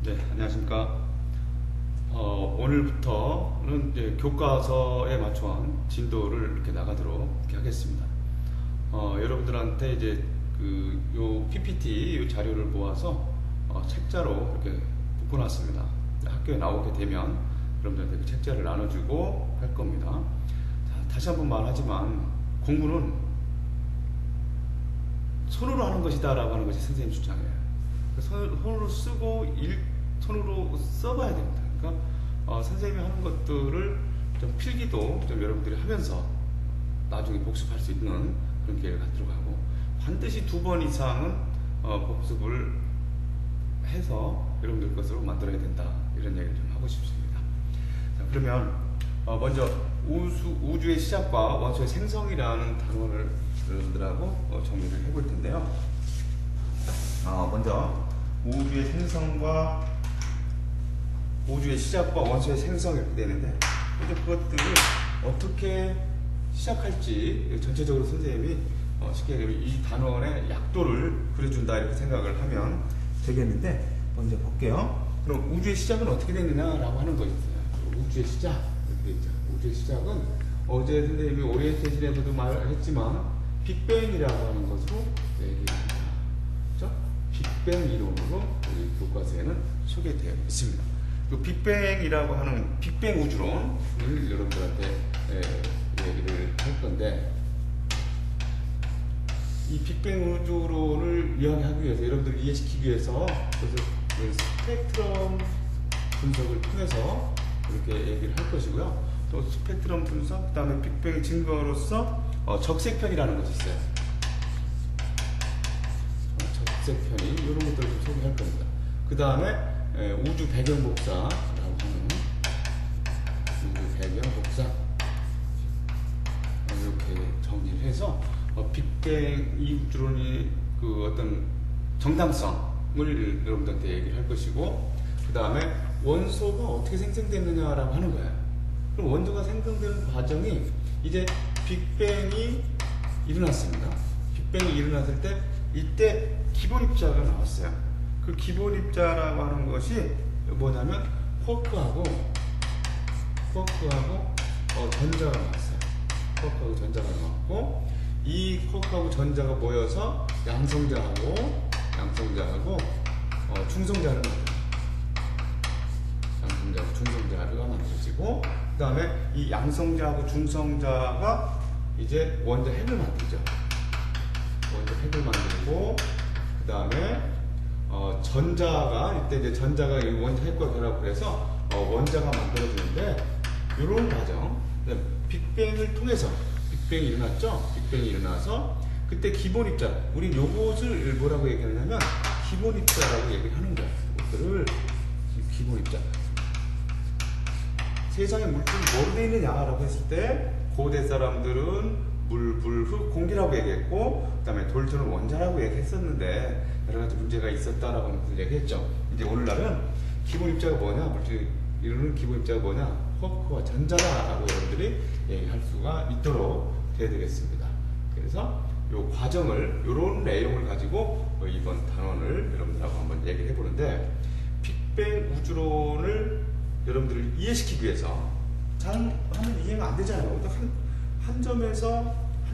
네, 안녕하십니까. 오늘부터는 이제 교과서에 맞춰온 진도를 이렇게 나가도록 이렇게 하겠습니다. 여러분들한테 이제 요 PPT 요 자료를 모아서 책자로 이렇게 묶어놨습니다. 학교에 나오게 되면 여러분들한테 그 책자를 나눠주고 할 겁니다. 자, 다시 한번 말하지만 공부는 손으로 하는 것이다라고 하는 것이 선생님 주장이에요. 손으로 쓰고 손으로 써봐야 됩니다. 그러니까 선생님이 하는 것들을 좀 필기도 좀 여러분들이 하면서 나중에 복습할 수 있는 그런 기회를 갖도록 하고, 반드시 2번 이상은 복습을 해서 여러분들 것으로 만들어야 된다, 이런 얘기를 좀 하고 싶습니다. 자, 그러면 먼저 우주의 시작과 원소의 생성이라는 단원을 여러분들하고 정리를 해볼 텐데요. 먼저 우주의 생성과 우주의 시작과 원소의 생성 이렇게 되는데, 이제 그것들을 어떻게 시작할지 전체적으로 선생님이 쉽게 얘기하면 이 단원의 약도를 그려준다, 이렇게 생각을 하면 되겠는데, 먼저 볼게요. 그럼 우주의 시작은 어떻게 되느냐라고 하는 거 있어요. 우주의 시작 이렇게 돼 있죠. 우주의 시작은 어제 선생님이 오리엔테이션에서도 말했지만 빅뱅이라고 하는 것으로 얘기합니다. 그렇죠? 빅뱅 이론으로 우리 교과서에는 소개되어 있습니다. 그 빅뱅이라고 하는 빅뱅 우주론을 여러분들한테 얘기를 할 건데, 이 빅뱅 우주론을 이해하기 위해서, 여러분들 이해시키기 위해서, 그래서 스펙트럼 분석을 통해서 이렇게 얘기를 할 것이고요. 또 스펙트럼 분석, 그 다음에 빅뱅 증거로서 적색편이라는 것이 있어요. 적색편이, 이런 것들을 좀 소개할 겁니다. 그 다음에 우주 배경 복사라고 하는 우주 배경 복사, 이렇게 정리를 해서 빅뱅 이 우주론이 그 어떤 정당성을 여러분들한테 얘기를 할 것이고, 그 다음에 원소가 어떻게 생성됐느냐라고 하는 거예요. 그럼 원소가 생성되는 과정이, 이제 빅뱅이 일어났습니다. 빅뱅이 일어났을 때 이때 기본 입자가 나왔어요. 그 기본 입자라고 하는 것이 뭐냐면 쿼크하고 전자가 나왔어요. 쿼크하고 전자가 나왔고, 이 쿼크하고 전자가 모여서 양성자하고 중성자를 만들어요. 양성자하고 중성자가 만들어지고, 그 다음에 이 양성자하고 중성자가 이제 원자 핵을 만들죠. 원자 핵을 만들고, 그 다음에 전자가, 이때 이제 전자가 이 원자 핵과 결합을 해서 원자가 만들어지는데, 이런 과정, 빅뱅을 통해서, 빅뱅이 일어났죠? 빅뱅이 일어나서 그때 기본 입자, 우리 요것을 뭐라고 얘기하냐면 기본 입자라고 얘기를 하는 거야. 이것들을 기본 입자. 세상에 물질이 뭐로 되어 있느냐라고 했을 때, 고대 사람들은 물, 불, 흙, 공기라고 얘기했고, 그 다음에 돌처럼 원자라고 얘기했었는데 여러 가지 문제가 있었다라고 하는 것을 얘기했죠. 이제 오늘날은 기본 입자가 뭐냐, 물질 이루는 기본 입자가 뭐냐, 쿼크와 전자다라고 여러분들이 얘기할 수가 있도록 되어야 되겠습니다. 그래서 요 과정을, 요런 내용을 가지고 이번 단원을 여러분들하고 한번 얘기를 해보는데, 빅뱅 우주론을 여러분들을 이해시키기 위해서, 잘 하면 이해가 안 되잖아요. 한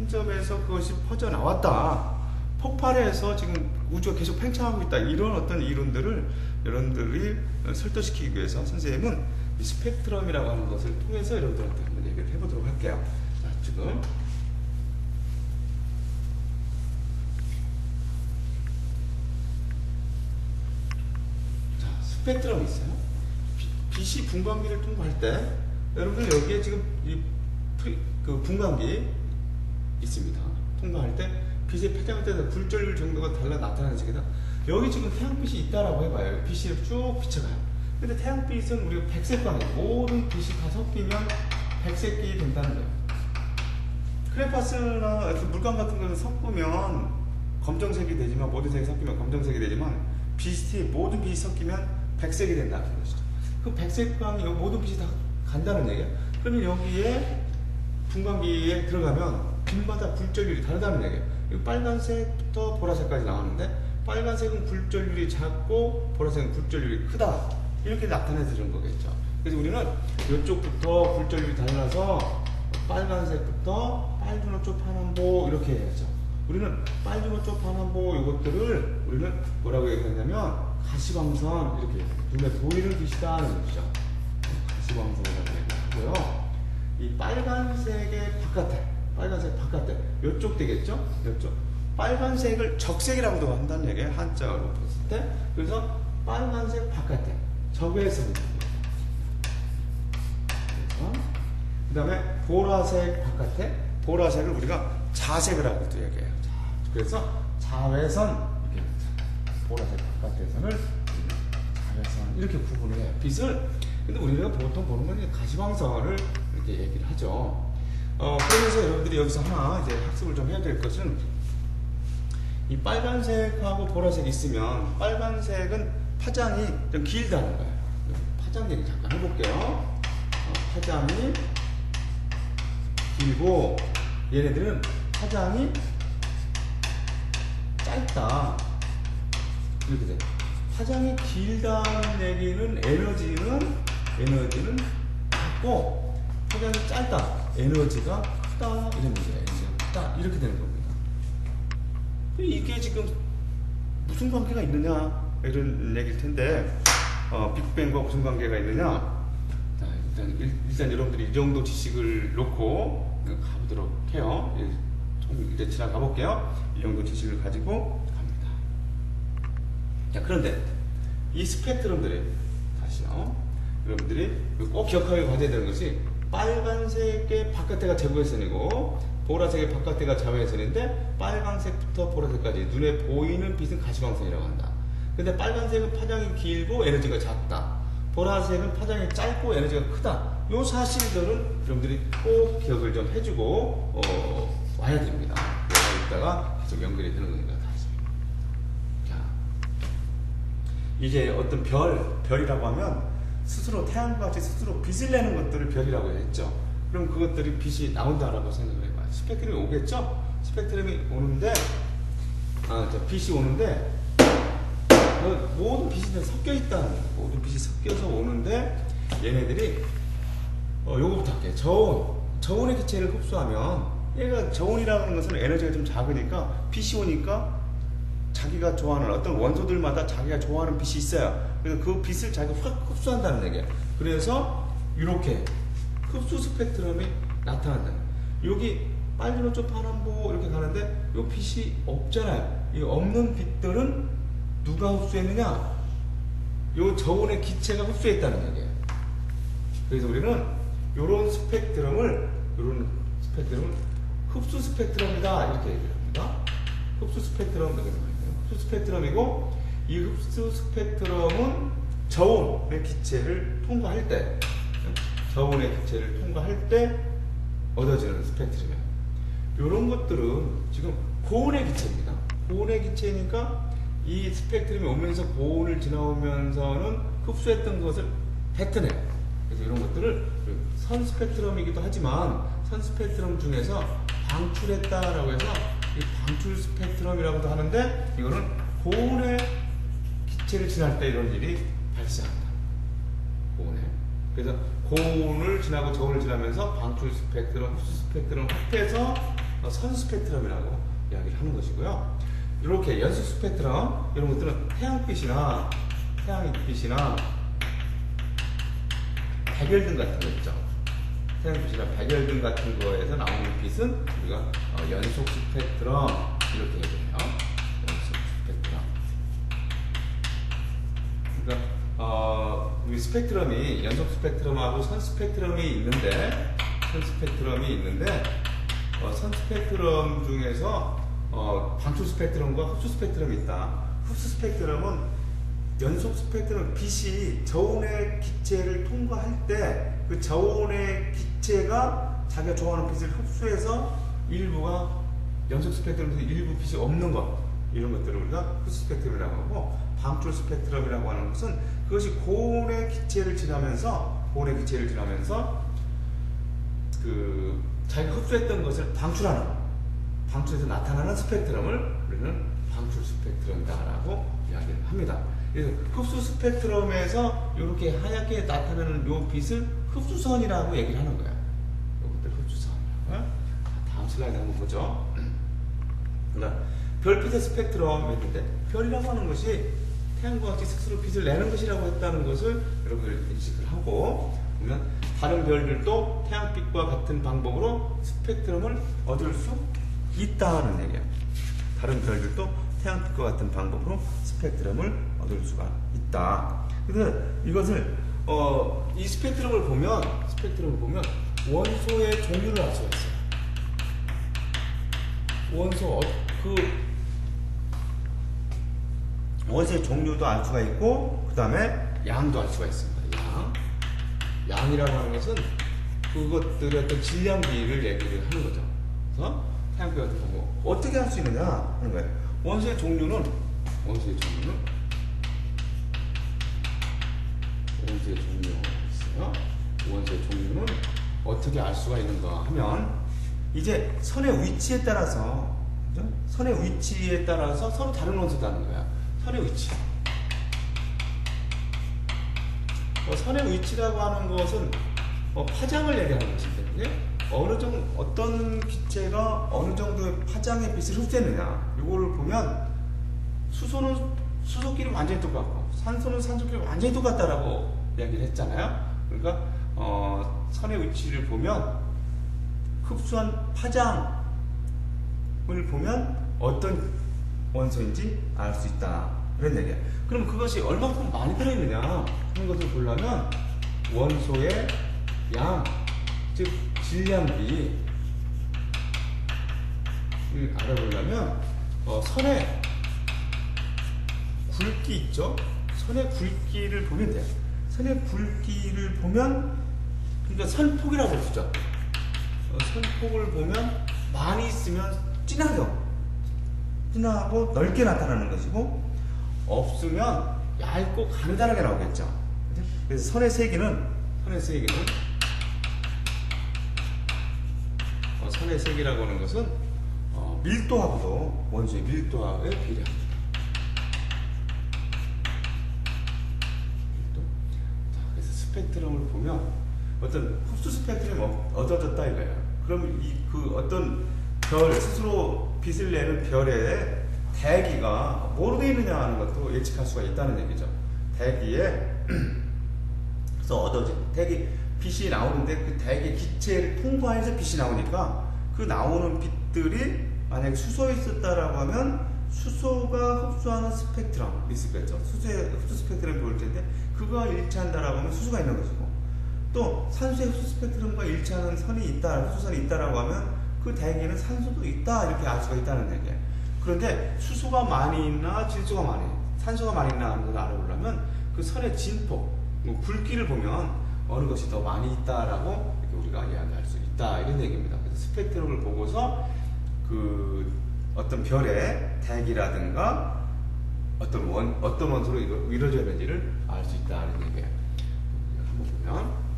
점에서 그것이 퍼져 나왔다, 폭발해서 지금 우주가 계속 팽창하고 있다, 이런 어떤 이론들을 여러분들이 설득시키기 위해서 선생님은 이 스펙트럼이라고 하는 것을 통해서 여러분들한테 한번 얘기를 해보도록 할게요. 자, 지금 스펙트럼이 있어요. 빛이 분광기를 통과할 때, 여러분들 여기에 지금 그 분광기 있습니다. 통과할 때 빛의 패턴에 따라서 굴절 정도가 달라 나타나는 식이다. 여기 지금 태양빛이 있다라고 해봐요. 빛이 쭉 비쳐가요. 근데 태양빛은 우리가 백색광이에요. 모든 빛이 다 섞이면 백색이 된다는 거예요. 크레파스나 물감 같은 거는 섞으면 검정색이 되지만, 모든 색이 섞이면 검정색이 되지만, 모든 빛이 섞이면 백색이 된다는 것이죠. 그 백색광이 모든 빛이 다 간다는 얘기예요. 그러면 여기에 분광기에 들어가면 빛마다 굴절률이 다르다는 얘기예요. 빨간색부터 보라색까지 나오는데 빨간색은 굴절률이 작고 보라색은 굴절률이 크다. 이렇게 나타내서 그런 거겠죠. 그래서 우리는 이쪽부터 굴절률이 달라서 빨간색부터 빨주노초 파남보 이렇게 해야죠. 우리는 빨주노초 파남보 이것들을 우리는 뭐라고 얘기하냐면 가시광선 이렇게 눈에 보이는 빛이다 하는 것이죠. 가시광선이라고 얘기하고요. 이 빨간색의 빨간색 바깥에 이쪽 되겠죠? 이쪽 빨간색을 적색이라고도 한다는 얘기예요. 한자로 봤을 때. 그래서 빨간색 바깥에 적외선. 그 다음에 보라색 바깥에 보라색을 우리가 자색이라고도 얘기해요. 그래서 자외선 이렇게 보라색 바깥에선을 자외선 이렇게 구분을 해요. 빛을. 근데 우리가 보통 보는 건 가시광선을 이렇게 얘기를 하죠. 그래서 여러분들이 여기서 하나 이제 학습을 좀 해야 될 것은 이 빨간색하고 보라색이 있으면 빨간색은 파장이 좀 길다는 거예요. 파장 얘기 잠깐 해볼게요. 파장이 길고 얘네들은 파장이 짧다. 이렇게 돼. 파장이 길다는 얘기는 에너지는 작고 파장이 짧다. 에너지가 크다. 이런 얘기예요. 에너지가 크다. 이렇게 되는 겁니다. 이게 지금 무슨 관계가 있느냐 이런 얘기일 텐데 빅뱅과 무슨 관계가 있느냐. 자, 일단 여러분들이 이 정도 지식을 놓고 가보도록 해요. 좀 이제 지나가 볼게요. 이 정도 지식을 가지고 갑니다. 자, 그런데 이 스펙트럼들이 다시요. 여러분들이 꼭 기억하게 가져야 되는 것이 빨간색의 바깥에가 제곱외선이고 보라색의 바깥에가 자외선인데 빨간색부터 보라색까지 눈에 보이는 빛은 가시광선이라고 한다. 근데 빨간색은 파장이 길고 에너지가 작다. 보라색은 파장이 짧고 에너지가 크다. 이 사실들은 여러분들이 꼭 기억을 좀 해주고 와야 됩니다. 이따가 계속 연결이 되는 거니까 다시. 자, 이제 어떤 별이라고 하면 스스로 태양과 같이 스스로 빛을 내는 것들을 별이라고 했죠. 그럼 그것들이 빛이 나온다라고 생각을 해봐요. 스펙트럼이 오겠죠? 스펙트럼이 오는데, 빛이 오는데, 모든 빛이 섞여 있다는 거예요. 모든 빛이 섞여서 오는데, 얘네들이, 요거부터 할게요. 저온의 기체를 흡수하면, 얘가 저온이라는 것은 에너지가 좀 작으니까, 빛이 오니까, 자기가 좋아하는 어떤 원소들마다 자기가 좋아하는 빛이 있어요. 그래서 그 빛을 자기가 확 흡수한다는 얘기예요. 그래서 이렇게 흡수 스펙트럼이 나타난다. 여기 빨주노초 파남보 이렇게 가는데 이 빛이 없잖아요. 이 없는 빛들은 누가 흡수했느냐? 이 저온의 기체가 흡수했다는 얘기예요. 그래서 우리는 이런 스펙트럼을 흡수 스펙트럼이다 이렇게 얘기를 합니다. 흡수 스펙트럼이고 이 흡수 스펙트럼은 저온의 기체를 통과할 때 얻어지는 스펙트럼이에요. 이런 것들은 지금 고온의 기체입니다. 고온의 기체니까 이 스펙트럼이 오면서 고온을 지나오면서는 흡수했던 것을 뱉어내요. 그래서 이런 것들을 선 스펙트럼이기도 하지만 선 스펙트럼 중에서 방출했다라고 해서 이 방출 스펙트럼이라고도 하는데 이거는 고온의 기체를 지날 때 이런 일이 발생한다. 고온에. 그래서 고온을 지나고 저온을 지나면서 방출 스펙트럼, 흡수 스펙트럼 합해서 선 스펙트럼이라고 이야기를 하는 것이고요. 이렇게 연속 스펙트럼 이런 것들은 태양빛이나 백열등 같은 거 있죠. 태양빛이나 백열등 같은 거에서 나오는 빛은 우리가 연속 스펙트럼 이렇게 얘기해요. 연속 스펙트럼. 그러니까 이 스펙트럼이 연속 스펙트럼하고 선 스펙트럼이 있는데 선 스펙트럼 중에서 방출 스펙트럼과 흡수 스펙트럼이 있다. 흡수 스펙트럼은 연속 스펙트럼 빛이 저온의 기체를 통과할 때 그 저온의 기체가 자기가 좋아하는 빛을 흡수해서 일부가 연속 스펙트럼에서 일부 빛이 없는 것 이런 것들을 우리가 흡수 스펙트럼이라고 하고 방출 스펙트럼이라고 하는 것은 그것이 고온의 기체를 지나면서 그 자기가 흡수했던 것을 방출해서 나타나는 스펙트럼을 우리는 방출 스펙트럼이다라고 합니다. 그래서 흡수 스펙트럼에서 이렇게 하얗게 나타나는 요 빛을 흡수선이라고 얘기를 하는 거야. 요것들 흡수선이라고. 다음 슬라이드 한번 보죠. 그러니까 별빛의 스펙트럼인데 별이라고 하는 것이 태양과 같이 스스로 빛을 내는 것이라고 했다는 것을 여러분들 인식을 하고 보면 다른 별들도 태양빛과 같은 방법으로 스펙트럼을 얻을 수 있다는 얘기야. 다른 별들도 태양빛과 같은 방법으로 스펙트럼을 얻을 수가 있다. 그래서 이것을 이 스펙트럼을 보면 원소의 종류를 알 수가 있어요. 원소의 종류도 알 수가 있고 그 다음에 양도 알 수가 있습니다. 양이라고 하는 것은 그것들의 어떤 질량비를 얘기를 하는 거죠. 그래서 태양빛 같은 방법 어떻게 할 수 있느냐 하는 거예요. 원소의 종류는 있어요. 원소의 종류는 어떻게 알 수가 있는가 하면 이제 선의 위치에 따라서 서로 다른 원소다는 거야. 선의 위치. 선의 위치라고 하는 것은 파장을 얘기하는 것인데 어떤 기체가 어느 정도의 파장의 빛을 흡수했느냐 이거를 보면 수소는 수소끼리 완전히 똑같고 산소는 산소끼리 완전히 똑같다라고 이야기를 했잖아요. 그러니까 선의 위치를 보면 흡수한 파장을 보면 어떤 원소인지 알 수 있다 그런 얘기야. 그럼 그것이 얼마큼 많이 들어있느냐 하는 것을 보려면 원소의 양, 즉 질량비를 알아보려면 선의 굵기 있죠? 선의 굵기를 보면 돼요. 선의 굵기를 보면 그러니까 선폭이라고 부르죠. 선폭을 보면 많이 있으면 진하고 넓게 나타나는 것이고 없으면 얇고 가느다랗게 나오겠죠. 그래서 선의 세기는 선의 세기라고 하는 것은 밀도하고도 원소의 밀도하고에 비례합니다. 그래서 스펙트럼을 보면 어떤 흡수 스펙트럼이 얻어졌다 이거예요. 그럼 그 어떤 별 스스로 빛을 내는 별의 대기가 뭐로 되어 있느냐 하는 것도 예측할 수가 있다는 얘기죠. 대기에 그래서 얻어진 대기 빛이 나오는데 그 대기 기체를 통과해서 빛이 나오니까 그 나오는 빛들이 만약에 수소에 있었다라고 하면 수소가 흡수하는 스펙트럼이 있을 거죠. 흡수 스펙트럼이 보일 텐데 그거와 일치한다라고 하면 수소가 있는 것이고 또 산소의 흡수 스펙트럼과 일치하는 흡수선이 있다라고 하면 그 대기에는 산소도 있다 이렇게 알 수가 있다는 얘기예요. 그런데 수소가 많이 있나 산소가 많이 있나 하는 걸 알아보려면 그 선의 진폭, 굵기를 보면 어느 것이 더 많이 있다라고 이렇게 우리가 이야기할 수 있다 이런 얘기입니다. 그래서 스펙트럼을 보고서 그 어떤 별의 대기라든가 어떤 원소로 이루어져 있는지를 알 수 있다는 얘기예요. 한번 보면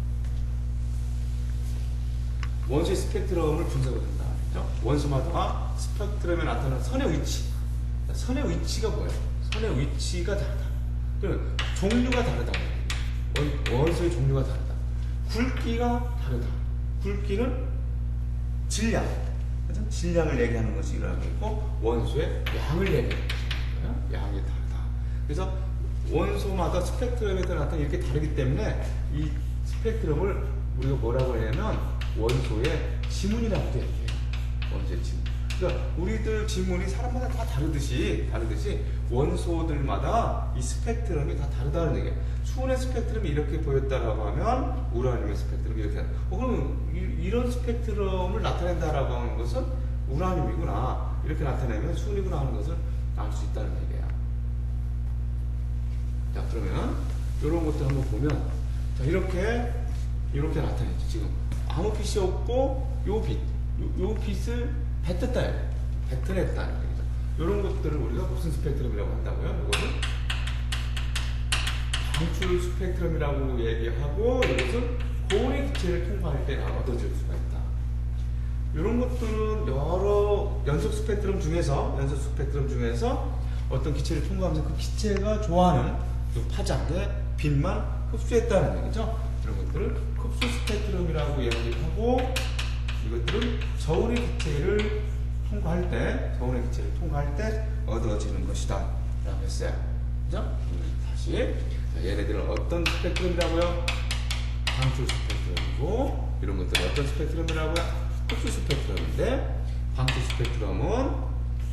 원소의 스펙트럼을 분석을 한다. 그렇죠? 원소마다 스펙트럼에 나타나는 선의 위치. 선의 위치가 뭐예요? 선의 위치가 다르다. 그러면 종류가 다르다. 원소의 종류가 다르다. 굵기가 다르다. 굵기는 질량. 그렇죠? 질량을 얘기하는 것이 일어나고 있고 원소의 양을 얘기하는 거예요. 양이 다르다. 그래서 원소마다 스펙트럼에 따라 나타나 이렇게 다르기 때문에 이 스펙트럼을 우리가 뭐라고 하냐면 원소의 지문이라고도 얘기해요. 원소의 지문. 그러니까 우리들 지문이 사람마다 다 다르듯이 원소들마다 이 스펙트럼이 다 다르다는 얘기예요. 수은의 스펙트럼이 이렇게 보였다라고 하면 우라늄의 스펙트럼이 이렇게 그럼 이런 스펙트럼을 나타낸다라고 하는 것은 우라늄이구나 이렇게 나타내면 수은이구나 하는 것을 알 수 있다는 얘기예요. 자 그러면 이런 것들 한번 보면 자 이렇게 나타냈죠. 지금 아무 빛이 없고 요 빛을 뱉어냈다 이런 것들을 우리가 무슨 스펙트럼이라고 한다고요? 이거는 방출 스펙트럼이라고 얘기하고 이것은 고온의 기체를 통과할 때 얻어질 수가 있다. 이런 것들은 여러 연속 스펙트럼 중에서 어떤 기체를 통과하면서 그 기체가 좋아하는 그 파장의 빛만 흡수했다는 얘기죠. 이런 것들을 흡수 스펙트럼이라고 얘기를 하고, 이것들은 저온의 기체를 통과할 때 얻어지는 것이다 라고 했어요. 그죠? 다시 얘네들은 어떤 스펙트럼이라고요? 방출 스펙트럼이고, 이런 것들은 어떤 스펙트럼이라고요? 흡수 스펙트럼인데, 방출 스펙트럼은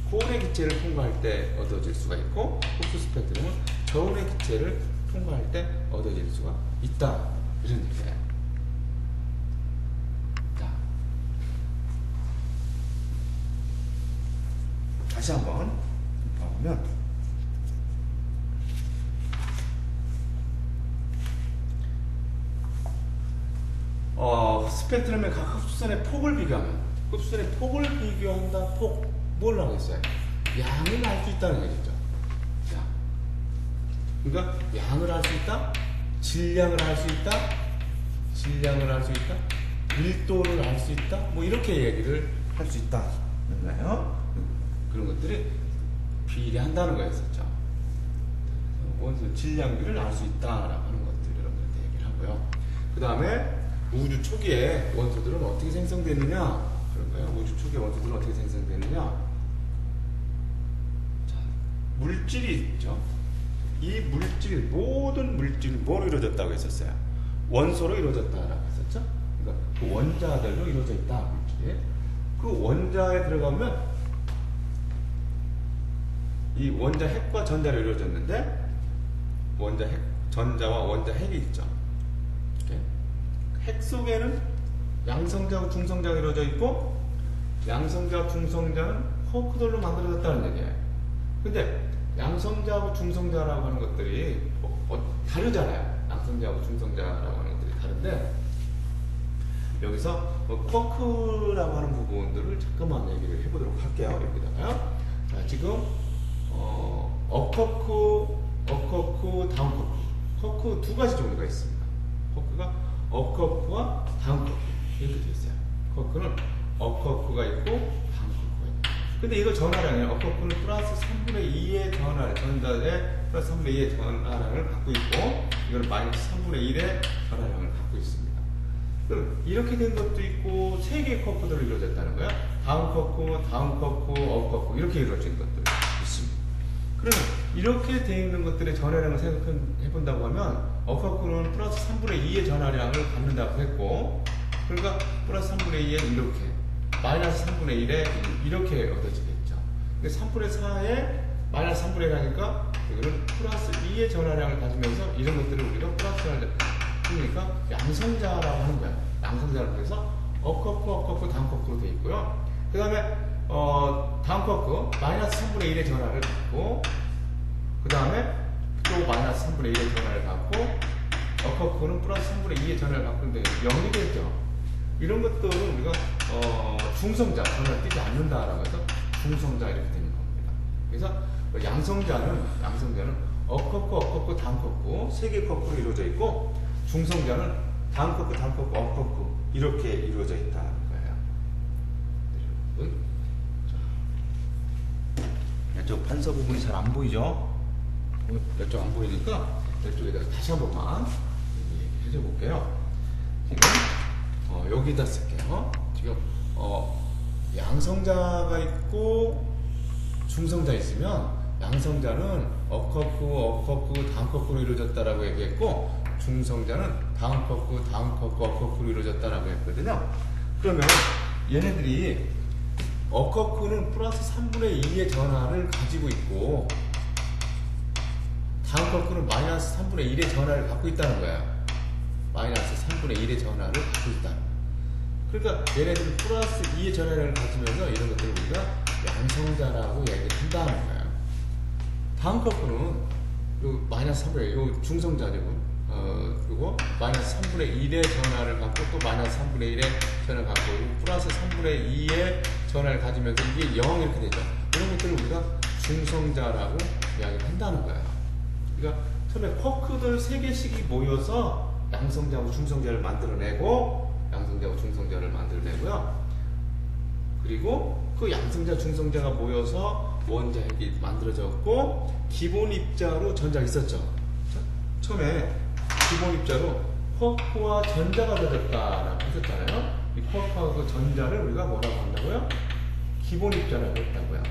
고온의 기체를 통과할 때 얻어질 수가 있고, 흡수 스펙트럼은 저온의 기체를 통과할 때 얻어질 수가 있다, 이런 얘기예요. 자, 다시 한번 봐보면, 스펙트럼의 각 흡수선의 폭을 비교하면, 흡수선의 폭을 비교한다. 뭘 하고 있어요? 양을 알 수 있다는 얘기죠. 자, 그러니까 양을 알 수 있다, 질량을 알 수 있다, 밀도를 알 수 있다, 뭐 이렇게 얘기를 할 수 있다. 맞나요? 그런 것들이 비례한다는 거였었죠. 원소 질량비를 알 수 있다라고 하는 것들, 이런 것들 얘기를 하고요. 그 다음에 우주 초기에 원소들은 어떻게 생성되느냐? 그런 거예요. 우주 초기에 원소들은 어떻게 생성되느냐? 자, 물질이 있죠. 이 물질, 모든 물질이 뭐로 이루어졌다고 했었어요? 원소로 이루어졌다라고 했었죠. 그러니까 그 원자들로 이루어져 있다, 물질이. 그 원자에 들어가면 이 원자 핵과 전자로 이루어졌는데, 원자 핵, 전자와 원자 핵이 있죠. 이렇게. 핵 속에는 양성자하고 중성자가 이루어져 있고, 양성자와 중성자는 쿼크들로 만들어졌다는 얘기예요. 근데 양성자하고 중성자라고 하는 것들이 다르잖아요. 양성자하고 중성자라고 하는 것들이 다른데, 여기서 쿼크라고 하는 부분들을 잠깐만 얘기를 해보도록 할게요. 여기다가요. 자, 지금 업쿼크, 다운쿼크. 쿼크 두 가지 종류가 있습니다. 쿼크가 업쿼크와 다운쿼크 이렇게 되어 있어요. 쿼크는 업쿼크가 있고 다운쿼크가 있고. 근데 이거 전하량이에요. 업쿼크는 플러스 3분의 2의 전하량, 전자의 플러스 3분의 2의 전하량을 갖고 있고, 이거는 마이너스 3분의 1의 전하량을 갖고 있습니다. 그럼 이렇게 된 것도 있고, 세 개의 쿼크들로 이루어졌다는 거야. 다운쿼크, 업쿼크 이렇게 이루어진 것들 있습니다. 그러면 이렇게 되어 있는 것들의 전하량을 생각해 본다고 하면, 업쿼크는 플러스 3분의 2의 전하량을 갖는다고 했고, 그러니까 플러스 3분의 2에 이렇게, 마이너스 3분의 1에 이렇게 얻어지겠죠. 3분의 4에 마이너스 3분의 1 하니까 이거는 플러스 2의 전하량을 가지면서 이런 것들을 우리가 플러스를 그러니까 양성자라고 하는 거야. 양성자를 통해서 업쿼크, 다운쿼크로 되어 있고요. 그 다음에 다운쿼크 마이너스 3분의 1의 전하를 갖고, 그 다음에 또 마이너스 3분의 1의 전하를 갖고, 업쿼크는 플러스 3분의 2의 전하를 갖고 있는데 0이 되죠. 이런 것들은 우리가 중성자, 전하를 띄지 않는다라고 해서 중성자 이렇게 되는 겁니다. 그래서 양성자는 업쿼크, 다운쿼크 세 개의 쿼크로 이루어져 있고, 중성자는 다운쿼크, 업쿼크 이렇게 이루어져 있다는 거예요. 이쪽 판서 부분이 잘 안 보이죠? 이쪽 안 보이니까 이쪽에다가 다시 한 번만 얘기해 볼게요. 지금 여기다 쓸게요. 지금 양성자가 있고 중성자 있으면, 양성자는 업쿼크, 다운쿼크로 이루어졌다라고 얘기했고, 중성자는 다운쿼크, 업쿼크로 이루어졌다라고 했거든요. 그러면 얘네들이 업쿼크는 플러스 3분의 2의 전하를 가지고 있고, 다운쿼크는 마이너스 3분의 1의 전하를 갖고 있다는 거야. 마이너스 3분의 1의 전하를 갖고 있다. 그러니까 얘네들은 플러스 2의 전하를 가지면서 이런 것들을 우리가 양성자라고 얘기를 한다는 거야. 다운쿼크는 마이너스 3분의 1, 요 중성자죠. 그리고 마이너스 3분의 1의 전하를 갖고, 또 마이너스 3분의 1의 전하를 갖고, 플러스 3분의 2의 전하를 가지면서 이게 0 이렇게 되죠. 이런 것들을 우리가 중성자라고 이야기를 한다는 거예요. 그러니까 처음에 쿼크들 3개씩이 모여서 양성자하고 중성자를 만들어내고, 양성자하고 중성자를 만들어내고요. 그리고 그 양성자, 중성자가 모여서 원자 핵이 만들어졌고 기본 입자로 전자가 있었죠. 처음에 기본 입자로 쿼크와 전자가 되었다라고 했었잖아요. 이 쿼크와 그 전자를 우리가 뭐라고 한다고요? 기본 입자라고 했다고요.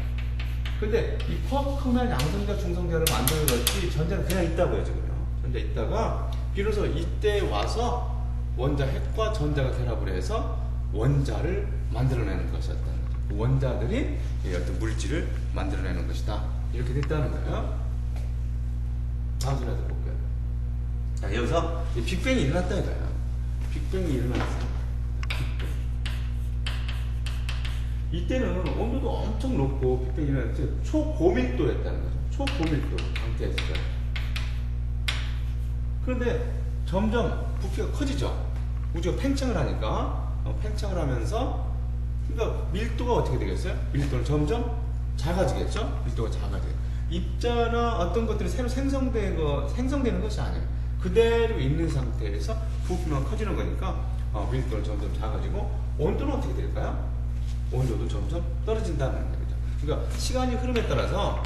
근데 이 쿼크나 양성자, 중성자를 만들어졌지 전자는 그냥 있다고요, 지금요. 전자 있다가 비로소 이때 와서 원자 핵과 전자가 결합을 해서 원자를 만들어내는 것이었다는 거죠. 그 원자들이 어떤 물질을 만들어내는 것이다. 이렇게 됐다는 거예요. 다음 슬라이드 볼게요. 자, 여기서 빅뱅이 일어났다 이거예요. 빅뱅이 일어났어요. 빅뱅. 이때는 온도도 엄청 높고 빅뱅이 일어났지 초고밀도였다는 거죠. 초고밀도 상태였어요. 그런데 점점 부피가 커지죠. 우주가 팽창을 하니까 팽창을 하면서 그러니까 밀도가 어떻게 되겠어요? 밀도는 점점 작아지겠죠? 밀도가 작아져요. 입자나 어떤 것들이 새로 생성되는 것이 아니에요. 그대로 있는 상태에서 부피만 커지는 거니까 밀도는 점점 작아지고 온도는 어떻게 될까요? 온도도 점점 떨어진다는 얘기죠. 그러니까 시간의 흐름에 따라서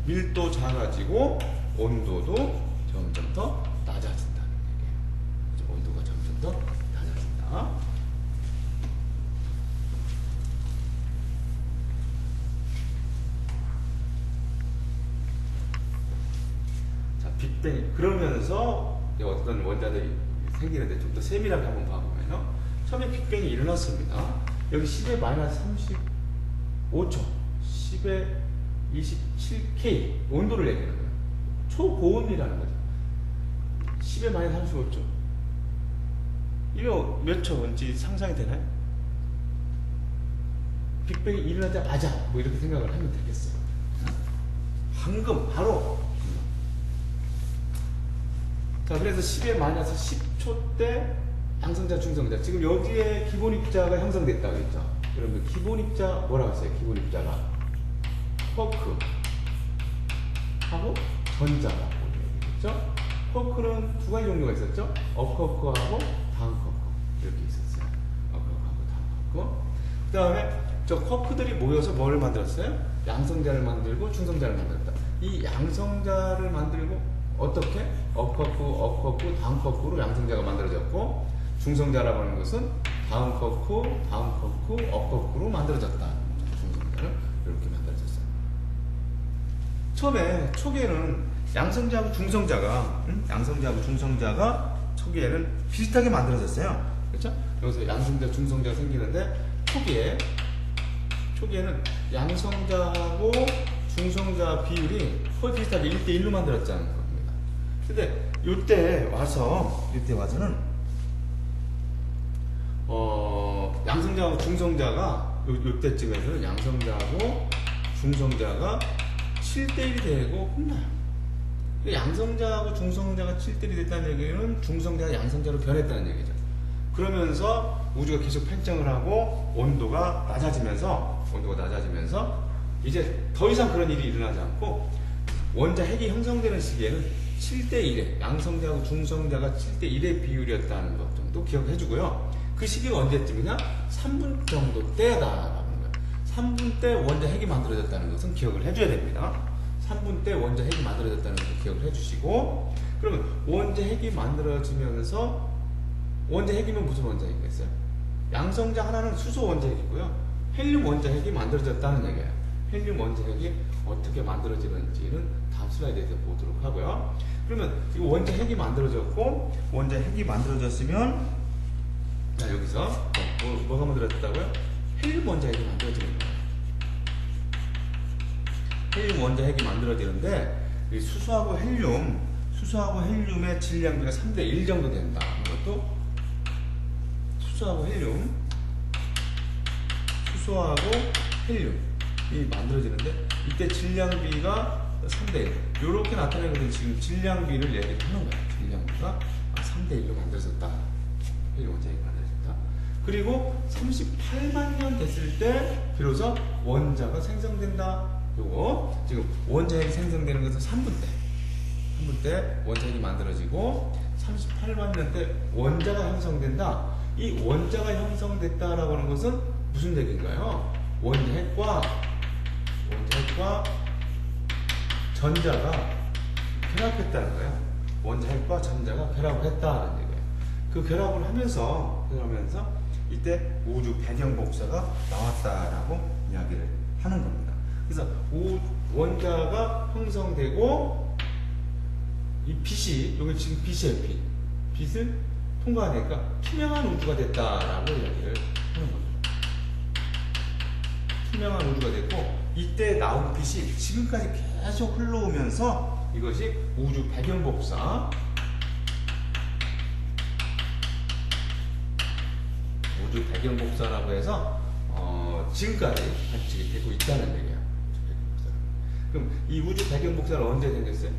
밀도 작아지고 온도도 점점 더 낮아진다는 얘기예요. 온도가 점점 더 낮아진다. 빅뱅. 그러면서 어떤 원자들이 생기는데 좀 더 세밀하게 한번 봐보면요. 처음에 빅뱅이 일어났습니다. 여기 10의 마이너스 35초, 10의 27K 온도를 얘기하는 거예요. 초고온이라는 거죠. 10의 마이너스 35초. 이거 몇 초인지 상상이 되나요? 빅뱅이 일어나자마자 뭐 이렇게 생각을 하면 되겠어요. 방금 바로. 자, 그래서 10의 마이너스 10초 때 양성자, 중성자. 지금 여기에 기본 입자가 형성됐다고 했죠. 그러면 기본 입자 뭐라고 했어요? 기본 입자가 쿼크 하고 전자라고 얘기했죠. 쿼크는 두 가지 종류가 있었죠. 업쿼크하고 다운쿼크 이렇게 있었어요. 업쿼크하고 다운쿼크. 그 다음에 저 쿼크들이 모여서 뭐를 만들었어요? 양성자를 만들고 중성자를 만들었다. 이 양성자를 만들고 어떻게? 업쿼크, 다운쿼크로 양성자가 만들어졌고 중성자라고 하는 것은 다운쿼크, 업쿼크로 만들어졌다. 중성자를 이렇게 만들어졌어요. 처음에 초기에는 양성자하고 중성자가 초기에는 비슷하게 만들어졌어요. 그렇죠? 여기서 양성자, 중성자가 생기는데 초기에는 양성자하고 중성자 비율이 거의 비슷하게 1대1로 만들었다는 겁니다. 근데 이때 와서는 양성자하고 중성자가 이때쯤에서는 양성자하고 중성자가 7대1이 되고 끝나요. 양성자하고 중성자가 7대1이 됐다는 얘기는 중성자가 양성자로 변했다는 얘기죠. 그러면서 우주가 계속 팽창을 하고 온도가 낮아지면서 이제 더 이상 그런 일이 일어나지 않고 원자 핵이 형성되는 시기에는 7대1의 양성자하고 중성자가 7대1의 비율이었다는 것 정도 기억해주고요. 그 시기가 언제쯤이냐? 3분 정도 때다라는 거예요. 3분 때 원자 핵이 만들어졌다는 것은 기억을 해줘야 됩니다. 3분 때 원자 핵이 만들어졌다는 것을 기억을 해주시고, 그러면 원자 핵이 만들어지면서 원자 핵이면 무슨 원자 핵이겠어요? 양성자 하나는 수소 원자 핵이고요. 헬륨 원자 핵이 만들어졌다는 얘기예요. 헬륨 원자 핵이 어떻게 만들어지는지는 다음 슬라이드에서 보도록 하고요. 그러면 이 원자 핵이 만들어졌고, 원자 핵이 만들어졌으면 자, 여기서 뭐가 만들어졌다고요? 헬륨 원자 핵이 만들어지는 거예요. 헬륨 원자 핵이 만들어지는데 이 수소하고 헬륨의 질량비가 3대1 정도 된다. 이것도 수소하고 헬륨이 만들어지는데 이때 질량비가 3대1 이렇게 나타내는 것은 지금 질량비를 얘기하는 거예요. 질량비가 3대1로 만들어졌다. 헬륨 원자 핵이 만들어졌다. 그리고 38만 년 됐을 때 비로소 원자가 생성된다. 요거 지금 원자 핵이 생성되는 것은 3분 때 원자 핵이 만들어지고 38만 년 때 원자가 형성된다. 이 원자가 형성됐다라고 하는 것은 무슨 얘기인가요? 원자 핵과 원자핵과 전자가 결합했다는 거야. 원자핵과 전자가 결합을 했다는 얘기예요. 그 결합을 하면서 이때 우주 배경 복사가 나왔다라고 이야기를 하는 겁니다. 그래서 원자가 형성되고 이 빛이 여기 지금 빛이에요. 빛을 통과하니까 투명한 우주가 됐다라고 이야기를 하는 겁니다. 투명한 우주가 됐고 이때 나온 빛이 지금까지 계속 흘러오면서 이것이 우주 배경 복사, 우주 배경 복사라고 해서 지금까지 관측이 되고 있다는 얘기야. 그럼 이 우주 배경 복사는 언제 생겼어요?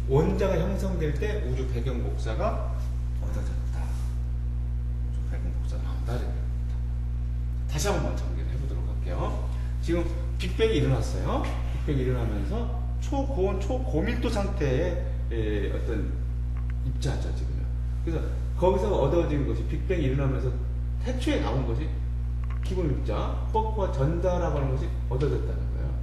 원자가 형성될 때 우주 배경 복사가 얻어졌다. 우주 배경 복사가 나온다. 다시 한번 정리를 해보도록 할게요. 지금 빅뱅이 일어났어요. 빅뱅이 일어나면서 초고온, 초고밀도 상태의 어떤 입자죠, 지금요. 그래서 거기서 얻어진 것이 빅뱅이 일어나면서 태초에 나온 것이 기본 입자, 쿼크와 전자라고 하는 것이 얻어졌다는 거예요.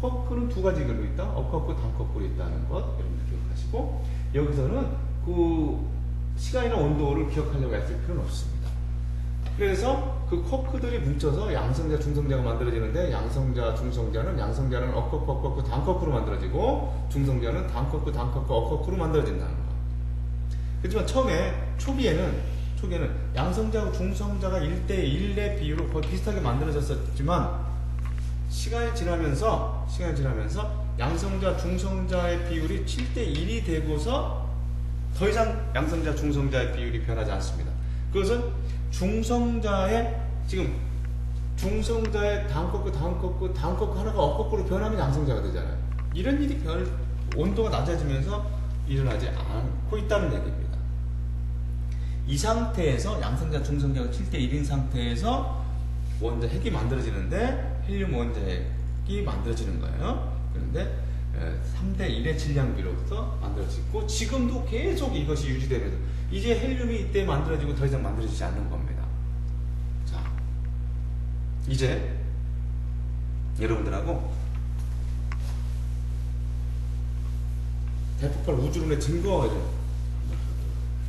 쿼크는 두 가지 결로 있다. 업쿼크, 다운쿼크로 있다는 것, 여러분들 기억하시고, 여기서는 그 시간이나 온도를 기억하려고 했을 필요는 없습니다. 그래서 그 쿼크들이 뭉쳐서 양성자, 중성자가 만들어지는데, 양성자는 업쿼크, 업쿼크, 다운쿼크로 만들어지고, 중성자는 다운쿼크, 업쿼크로 만들어진다는 거. 그렇지만 초기에는 양성자하고 중성자가 1대1의 비율로 거의 비슷하게 만들어졌었지만 시간이 지나면서 양성자, 중성자의 비율이 7대1이 되고서 더 이상 양성자, 중성자의 비율이 변하지 않습니다. 그것은 중성자의 다운쿼크 하나가 업쿼크로 변하면 양성자가 되잖아요. 이런 일이 온도가 낮아지면서 일어나지 않고 있다는 얘기입니다. 이 상태에서 양성자, 중성자가 7대1인 상태에서 원자핵이 만들어지는데 헬륨 원자핵이 만들어지는 거예요. 그런데 3대1의 질량비로서 만들어지고 지금도 계속 이것이 유지되면서 이제 헬륨이 이때 만들어지고 더 이상 만들어지지 않는 겁니다. 자, 이제 여러분들하고 대폭발 우주론의 증거를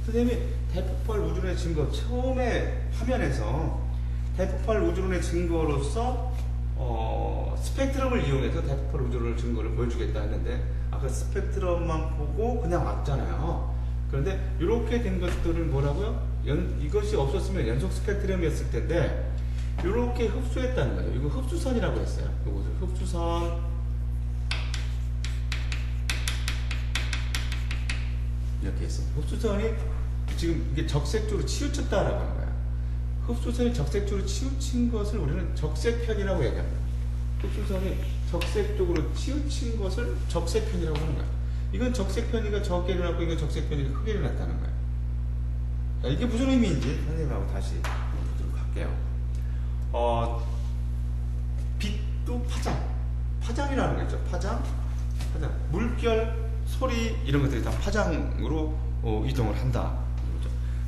선생님이 대폭발 우주론의 증거 처음에 화면에서 대폭발 우주론의 증거로서 스펙트럼을 이용해서 대폭발 우주론의 증거를 보여주겠다 했는데 아까 스펙트럼만 보고 그냥 왔잖아요. 그런데 이렇게 된 것들을 뭐라고요? 이것이 없었으면 연속 스펙트럼이었을 텐데 이렇게 흡수했다는 거죠. 이거 흡수선이라고 했어요. 이것을 흡수선 이렇게 했어요. 흡수선이 지금 이게 적색조로 치우쳤다라고 하는 거야. 흡수선이 적색조로 치우친 것을 우리는 적색편이라고 얘기합니다. 흡수선이 적색쪽으로 치우친 것을 적색편이라고 하는 거야. 이건 적색편이가 적게 일어났고 이건 적색편이가 크게 일어났다는 거야. 자, 이게 무슨 의미인지 선생님하고 다시 보도록 할게요. 빛도 파장이라는 거 있죠. 파장. 물결, 소리 이런 것들이 다 파장으로 이동을 한다.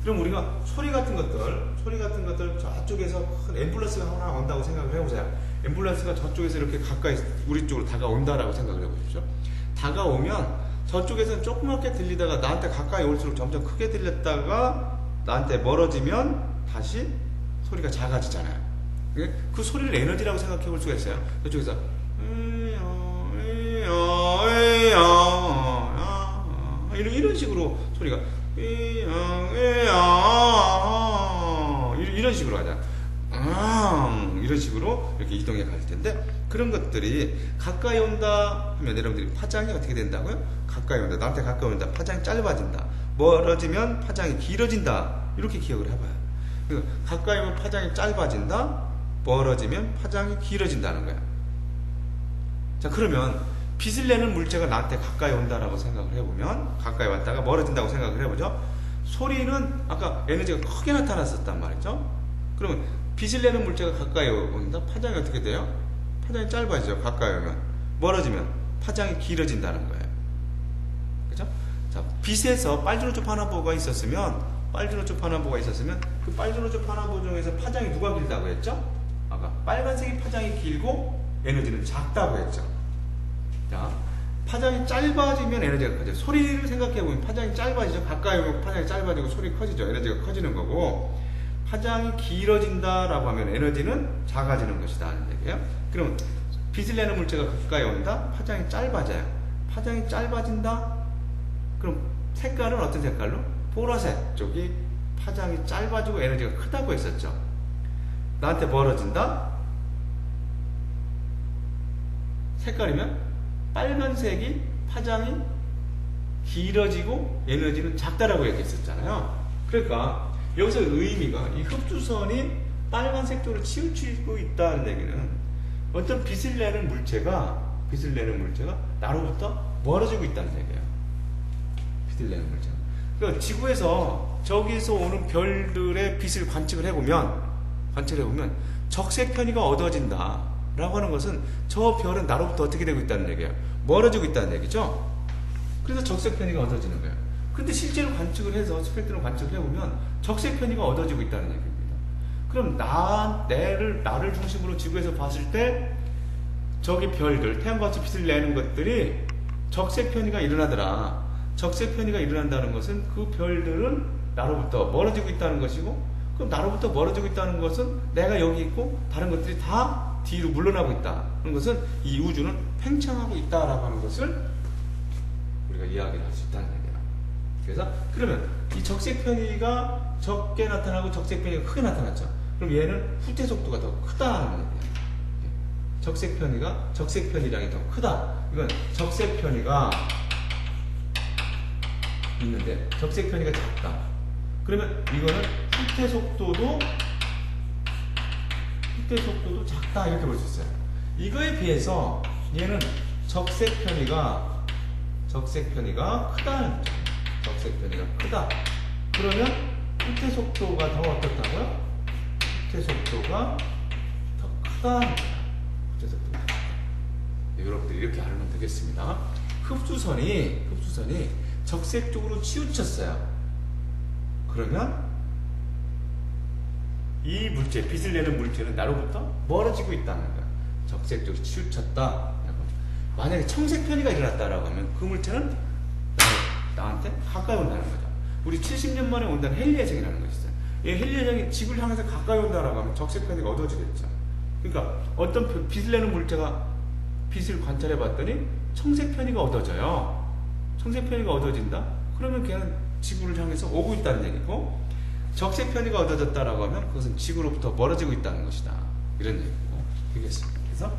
그럼 우리가 소리 같은 것들 저쪽에서 큰 앰뷸런스가 하나 온다고 생각을 해보세요. 앰뷸런스가 저쪽에서 이렇게 가까이 우리 쪽으로 다가온다라고 생각을 해보십시오. 다가오면 저쪽에서는 조그맣게 들리다가 나한테 가까이 올수록 점점 크게 들렸다가 나한테 멀어지면 다시 소리가 작아지잖아요. 그 소리를 에너지라고 생각해 볼 수가 있어요. 저쪽에서 이런 식으로 소리가 이런 식으로 하자. 이런 식으로 이렇게 이동해 갈 텐데 그런 것들이 가까이 온다 하면 여러분들이 파장이 어떻게 된다고요? 가까이 온다. 나한테 가까이 온다. 파장이 짧아진다. 멀어지면 파장이 길어진다. 이렇게 기억을 해봐요. 그러니까 가까이 오면 파장이 짧아진다. 멀어지면 파장이 길어진다는 거야. 자, 그러면 빛을 내는 물체가 나한테 가까이 온다라고 생각을 해보면 가까이 왔다가 멀어진다고 생각을 해보죠. 소리는 아까 에너지가 크게 나타났었단 말이죠. 그러면 빛을 내는 물체가 가까이 온다. 파장이 어떻게 돼요? 파장이 짧아지죠. 가까이 오면. 멀어지면 파장이 길어진다는 거예요. 그죠? 자, 빛에서 빨주노초 파나보가 있었으면 그 빨주노초 파나보 중에서 파장이 누가 길다고 했죠? 아까 빨간색이 파장이 길고 에너지는 작다고 했죠. 자, 파장이 짧아지면 에너지가 커져요. 소리를 생각해보면 파장이 짧아지죠. 가까이 오면 파장이 짧아지고 소리 커지죠. 에너지가 커지는 거고, 파장이 길어진다라고 하면 에너지는 작아지는 것이다 하는 얘기예요. 그럼 빛을 내는 물체가 가까이 온다? 파장이 짧아져요. 파장이 짧아진다? 그럼 색깔은 어떤 색깔로? 보라색 쪽이 파장이 짧아지고 에너지가 크다고 했었죠. 나한테 멀어진다? 색깔이면 빨간색이 파장이 길어지고 에너지는 작다라고 얘기했었잖아요. 그러니까 여기서 의미가 이 흡수선이 빨간색 쪽으로 치우치고 있다는 얘기는 어떤 빛을 내는 물체가 나로부터 멀어지고 있다는 얘기예요. 빛을 내는 물체가. 그러니까 지구에서 저기서 오는 별들의 빛을 관측을 해보면 적색 편의가 얻어진다라고 하는 것은 저 별은 나로부터 어떻게 되고 있다는 얘기예요. 멀어지고 있다는 얘기죠. 그래서 적색 편의가 얻어지는 거예요. 근데 실제로 관측을 해서 스펙트럼 관측을 해보면 적색 편의가 얻어지고 있다는 얘기입니다. 그럼 나를 중심으로 지구에서 봤을 때 저기 별들, 태양과 같이 빛을 내는 것들이 적색 편의가 일어나더라. 적색 편의가 일어난다는 것은 그 별들은 나로부터 멀어지고 있다는 것이고, 그럼 나로부터 멀어지고 있다는 것은 내가 여기 있고 다른 것들이 다 뒤로 물러나고 있다는 것은 이 우주는 팽창하고 있다라고 하는 것을 우리가 이야기를 할 수 있다는 얘기예요. 그래서 그러면 이 적색 편의가 적게 나타나고 적색 편의가 크게 나타났죠. 그럼 얘는 후퇴 속도가 더 크다는 얘기예요. 적색 편의량이 더 크다. 이건 적색 편의가 있는데 적색 편의가 작다. 그러면 이거는 후퇴 속도도 작다 이렇게 볼 수 있어요. 이거에 비해서 얘는 적색 편의가 크다는 거죠. 적색 편의가 크다. 그러면 후퇴 속도가 더 어떻다고요? 후퇴 속도가 더 크다는 거예요. 후퇴 속도가 더 크다. 여러분들이 이렇게 알면 되겠습니다. 흡수선이 적색 쪽으로 치우쳤어요. 그러면 이 물체, 빛을 내는 물체는 나로부터 멀어지고 있다는 거예요. 적색 쪽으로 치우쳤다. 만약에 청색 편의가 일어났다라고 하면 그 물체는 나한테 가까이 온다는 거죠. 우리 70년 만에 온다는 헨리 해적이라는 것이 있어요. 이 헨리 해적이 지구를 향해서 가까이 온다라고 하면 적색 편의가 얻어지겠죠. 그러니까 어떤 빛을 내는 물체가 빛을 관찰해 봤더니 청색 편의가 얻어져요. 청색 편의가 얻어진다? 그러면 걔는 지구를 향해서 오고 있다는 얘기고, 적색 편의가 얻어졌다라고 하면 그것은 지구로부터 멀어지고 있다는 것이다. 이런 얘기고 되겠습니다. 그래서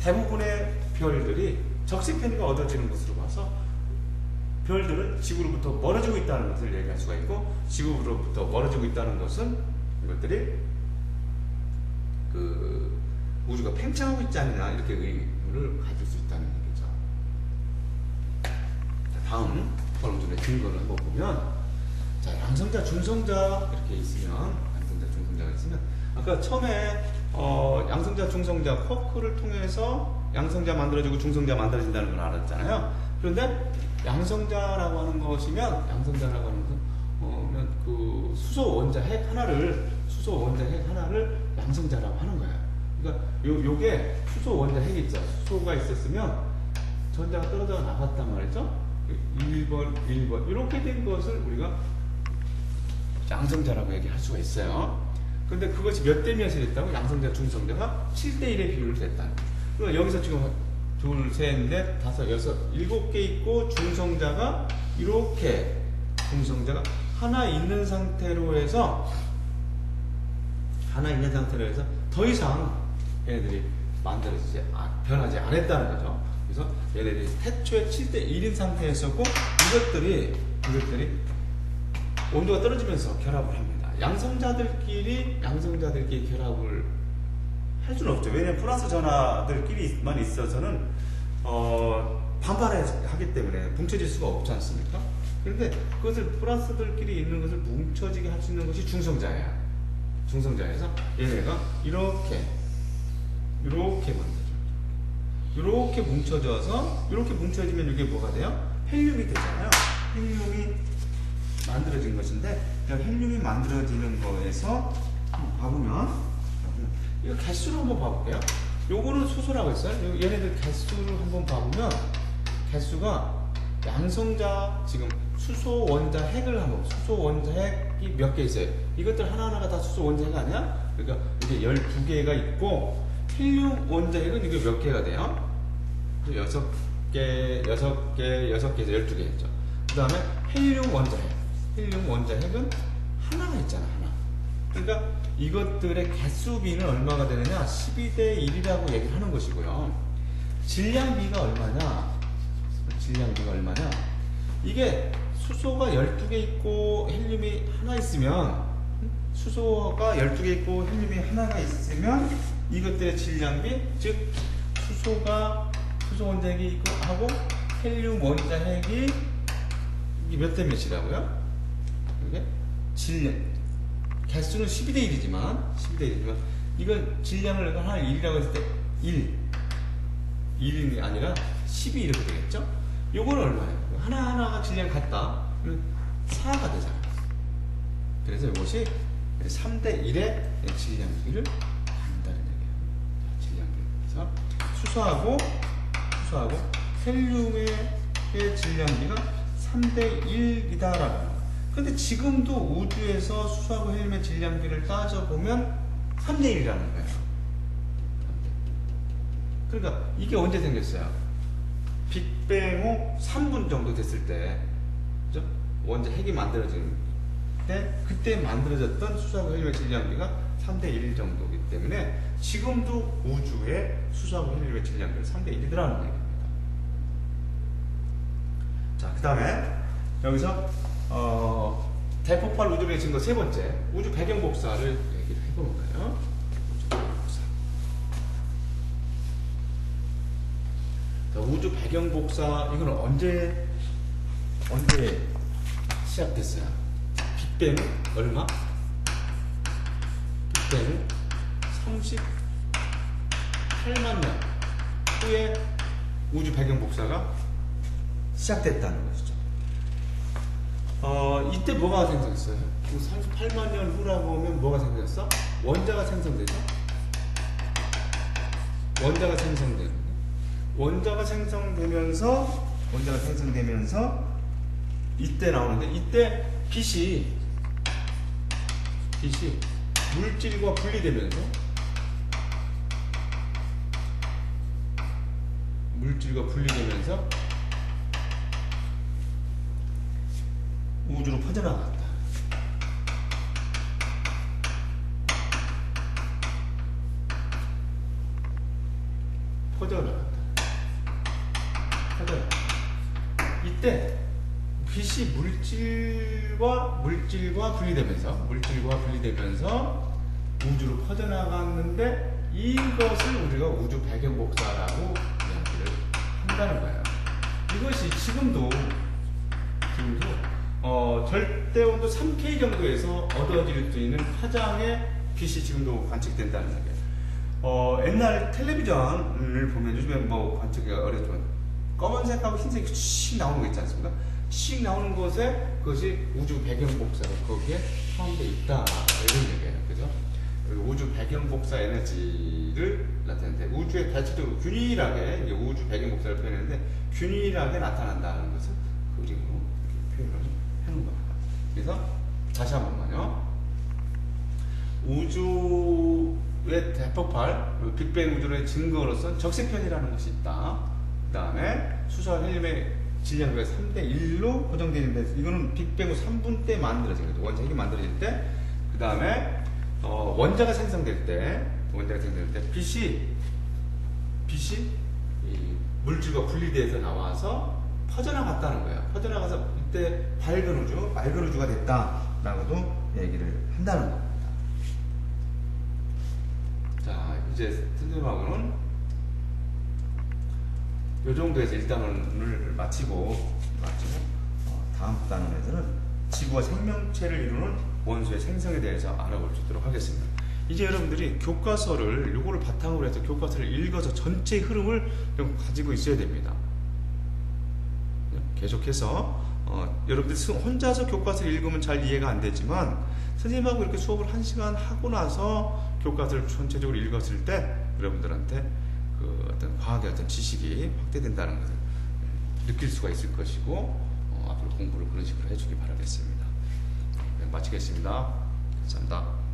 대부분의 별들이 적색 편의가 얻어지는 것으로 봐서 별들은 지구로부터 멀어지고 있다는 것을 얘기할 수가 있고, 지구로부터 멀어지고 있다는 것은 이것들이 그 우주가 팽창하고 있지 않느냐 이렇게 의미를 가질 수 있다는 얘기죠. 자, 다음 포럼존의 증거를 한번 보면, 자, 양성자, 중성자 이렇게 있으면, 양성자, 중성자가 있으면 아까 처음에 양성자, 중성자 쿼크를 통해서 양성자 만들어지고 중성자 만들어진다는 걸 알았잖아요. 그런데 양성자라고 하는 것이면 그 수소 원자 핵 하나를 양성자라고 하는 거예요. 그러니까 요게 수소 원자 핵이 있죠. 수소가 있었으면 전자가 떨어져 나갔단 말이죠. 1번 이렇게 된 것을 우리가 양성자라고 얘기할 수가 있어요. 그런데 그것이 몇 대 몇이 됐다고? 양성자, 중성자가 7대1의 비율로 됐다는 거예요. 그러니까 여기서 지금 둘, 셋, 넷, 다섯, 여섯, 7개 있고, 중성자가 이렇게 하나 있는 상태로 해서 더 이상 얘네들이 변하지 않았다는 거죠. 그래서 얘네들이 태초에 7대1인 상태였었고, 이것들이 온도가 떨어지면서 결합을 합니다. 양성자들끼리 결합을 할 수는 없죠. 왜냐하면 플러스 전하들끼리만 있어서는 반발하기 때문에 뭉쳐질 수가 없지 않습니까? 그런데 그것을 플러스들끼리 있는 것을 뭉쳐지게 할 수 있는 것이 중성자예요. 중성자에서 얘네가 이렇게 만들어져요. 이렇게 뭉쳐지면 이게 뭐가 돼요? 헬륨이 되잖아요. 헬륨이 만들어진 것인데, 헬륨이 만들어지는 거에서 한번 봐보면, 이거 개수를 한번 봐볼게요. 요거는 수소라고 했어요. 얘네들 개수를 한번 봐보면 개수가 양성자 지금 수소 원자 핵을 하면 수소 원자 핵이 몇 개 있어요. 이것들 하나하나가 다 수소 원자 핵 아니야? 그러니까 이게 12개가 있고 헬륨 원자 핵은 이게 몇 개가 돼요? 6개, 6개에서 12개 했죠. 그 다음에 헬륨 원자 핵. 헬륨 원자 핵은 하나가 있잖아, 하나. 그러니까 이것들의 개수비는 얼마가 되느냐? 12대 1이라고 얘기를 하는 것이고요. 질량비가 얼마냐? 질량비가 얼마냐? 이게 수소가 12개 있고 헬륨이 하나 있으면, 수소가 12개 있고 헬륨이 하나가 있으면 이것들의 질량비, 즉 수소가 수소 원자 핵이 있고 하고 헬륨 원자 핵이 몇 대 몇이라고요? 이게 질량 개수는 12대 1이지만 이건 질량을 하나 1이라고 했을 때 1이 아니라 12 이렇게 되겠죠? 요거는 얼마예요? 하나하나가 질량 같다. 4가 되잖아요. 그래서 이것이 3대 1의 질량비를 한다는 얘기예요. 질량비. 그래서 수소하고 헬륨의 질량비가 3대 1이다라고. 근데 지금도 우주에서 수소하고 헬륨의 질량비를 따져보면 3대 1이라는 거예요. 그러니까 이게 언제 생겼어요? 빅뱅 후 3분 정도 됐을 때, 그죠? 원자 핵이 만들어질 때, 그때 만들어졌던 수소하고 헬륨의 질량비가 3대 1 정도이기 때문에 지금도 우주의 수소하고 헬륨의 질량비는 3대 1이더라는 얘기입니다. 자, 그 다음에 여기서 대폭발 우주론의 증거 세 번째, 우주 배경 복사를 얘기를 해보는 거예요. 우주 배경 복사. 자, 우주 배경 복사, 이거는 언제 시작됐어요? 빅뱅은 얼마? 빅뱅은 38만 년 후에 우주 배경 복사가 시작됐다는 것이죠. 이때 뭐가 생성됐어요? 38만 년 후라고 하면 뭐가 생성됐어? 원자가 생성되죠? 원자가 생성되면서 이때 나오는데, 이때 빛이 물질과 분리되면서 우주로 퍼져나갔다. 이때 빛이 물질과 분리되면서 우주로 퍼져나갔는데, 이것을 우리가 우주 배경 복사라고 이야기를 한다는 거예요. 이것이 지금도 절대 온도 3K 정도에서 얻어질 수 있는 파장의 빛이 지금도 관측된다는 거예요. 옛날 텔레비전을 보면, 요즘에 뭐 관측이 어렵지만 검은색하고 흰색이 씩 나오는 거 있지 않습니까? 씩 나오는 곳에 그것이 우주 배경 복사가 거기에 포함되어 있다, 이런 얘기예요. 그죠? 우주 배경 복사 에너지를 나타내는데, 우주의 대체적으로 균일하게 우주 배경 복사를 표현했는데, 균일하게 나타난다는 것을 그림으로 표현을 하는 겁니다. 그래서 다시 한 번만요. 우주의 대폭발, 빅뱅 우주론의 증거로서 적색편이라는 것이 있다. 그 다음에 수소와 헬륨의 질량비가 3대 1로 고정되는데, 이거는 빅뱅 후 3분 때 만들어진 거죠. 원자 핵이 만들어질 때. 그 다음에 원자가 생성될 때 빛이 이 물질과 분리돼서 나와서 퍼져나갔다는 거예요. 퍼져나가서 이때 맑은 우주가 됐다라고도 얘기를 한다는 겁니다. 자, 이제 선생님하고는 이 정도에서 1단원을 마치고 다음 단원에서는 지구와 생명체를 이루는 원소의 생성에 대해서 알아볼 수 있도록 하겠습니다. 이제 여러분들이 교과서를, 요거를 바탕으로 해서 교과서를 읽어서 전체 흐름을 좀 가지고 있어야 됩니다. 계속해서 여러분들 혼자서 교과서를 읽으면 잘 이해가 안 되지만, 선생님하고 이렇게 수업을 1시간 하고 나서 교과서를 전체적으로 읽었을 때 여러분들한테 그 어떤 과학의 어떤 지식이 확대된다는 것을 느낄 수가 있을 것이고 앞으로 공부를 그런 식으로 해주기 바라겠습니다. 네, 마치겠습니다. 감사합니다.